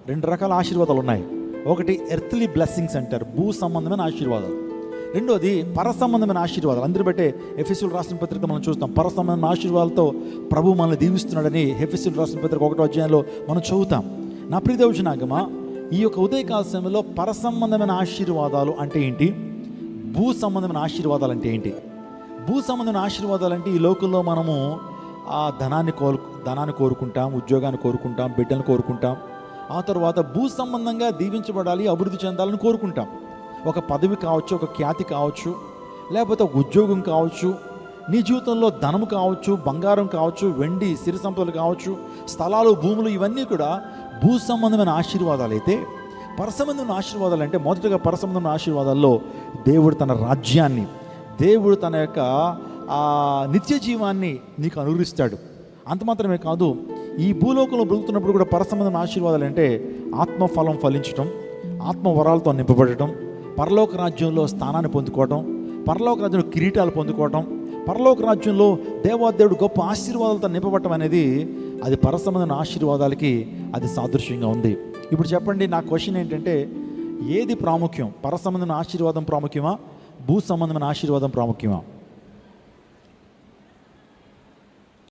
రెండు రకాల ఆశీర్వాదాలు ఉన్నాయి. ఒకటి ఎర్త్లీ బ్లెస్సింగ్స్ అంటారు, భూ సంబంధమైన ఆశీర్వాదాలు. రెండోది పర సంబంధమైన ఆశీర్వాదాలు. అందరూ బట్టే ఎఫెసీయులకు రాసిన పత్రిక మనం చూస్తాం, పర సంబంధమైన ఆశీర్వాదాలతో ప్రభు మనల్ని దీవిస్తున్నాడని ఎఫెసీయులకు రాసిన పత్రిక 1వ అధ్యాయంలో మనం చదువుతాం. నా ప్రియ దేవుజనాగమా, ఈ యొక్క ఉదయకాల సమయంలో పర సంబంధమైన ఆశీర్వాదాలు అంటే ఏంటి, భూ సంబంధమైన ఆశీర్వాదాలు అంటే ఏంటి? భూ సంబంధమైన ఆశీర్వాదాలు అంటే ఈ లోకంలో మనము ఆ ధనాన్ని కోరుకుంటాం, ఉద్యోగాన్ని కోరుకుంటాం, బిడ్డలను కోరుకుంటాం. ఆ తర్వాత భూ సంబంధంగా దీవించబడాలి, అభివృద్ధి చెందాలని కోరుకుంటాం. ఒక పదవి కావచ్చు, ఒక ఖ్యాతి కావచ్చు, లేకపోతే ఒక ఉద్యోగం కావచ్చు, నీ జీవితంలో ధనము కావచ్చు, బంగారం కావచ్చు, వెండి సిరి సంపదలు కావచ్చు, స్థలాలు, భూములు, ఇవన్నీ కూడా భూ సంబంధమైన ఆశీర్వాదాలు. అయితే పరసంబంధమైన ఆశీర్వాదాలు అంటే మొదటగా పరసంబంధమైన ఆశీర్వాదాల్లో దేవుడు తన రాజ్యాన్ని, దేవుడు తన యొక్క నిత్య జీవాన్ని నీకు అనుగ్రహిస్తాడు. అంత మాత్రమే కాదు, ఈ భూలోకంలో బ్రతుకుతున్నప్పుడు కూడా పరసంబంధమైన ఆశీర్వాదాలు అంటే ఆత్మఫలం ఫలించటం, ఆత్మవరాలతో నింపబడటం, పరలోక రాజ్యంలో స్థానాన్ని పొందుకోవటం, పరలోక రాజ్యంలో కిరీటాలు పొందుకోవటం, పరలోక రాజ్యంలో దేవాదేవుడు గొప్ప ఆశీర్వాదాలతో నింపబడటం అనేది అది పరసంబంధమైన ఆశీర్వాదాలకి అది సాదృశ్యంగా ఉంది. ఇప్పుడు చెప్పండి, నా క్వశ్చన్ ఏంటంటే, ఏది ప్రాముఖ్యం? పరసంబంధమైన ఆశీర్వాదం ప్రాముఖ్యమా, భూ సంబంధమైన ఆశీర్వాదం ప్రాముఖ్యమా?